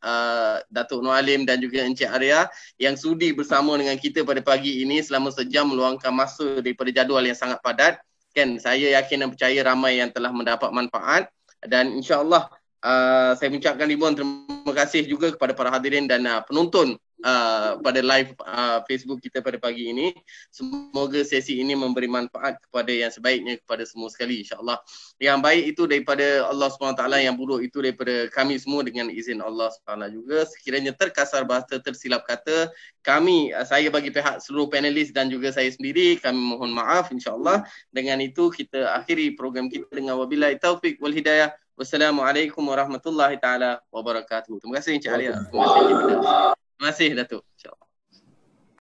Datuk Nur Alim dan juga Encik Arya yang sudi bersama dengan kita pada pagi ini selama sejam meluangkan masa daripada jadual yang sangat padat. Kan, saya yakin dan percaya ramai yang telah mendapat manfaat, dan insya-Allah saya mengucapkan ribuan terima kasih juga kepada para hadirin dan penonton pada live Facebook kita pada pagi ini. Semoga sesi ini memberi manfaat kepada yang sebaiknya kepada semua sekali, insya-Allah. Yang baik itu daripada Allah SWT, yang buruk itu daripada kami semua dengan izin Allah SWT juga. Sekiranya terkasar bahasa, tersilap kata, saya bagi pihak seluruh panelis dan juga saya sendiri, kami mohon maaf, insya-Allah. Dengan itu kita akhiri program kita dengan wabillahi taufik wal hidayah. Wassalamualaikum warahmatullahi taala wabarakatuh. Terima kasih Encik Arya. Terima kasih Encik Firdaus. Terima kasih Datuk. InsyaAllah.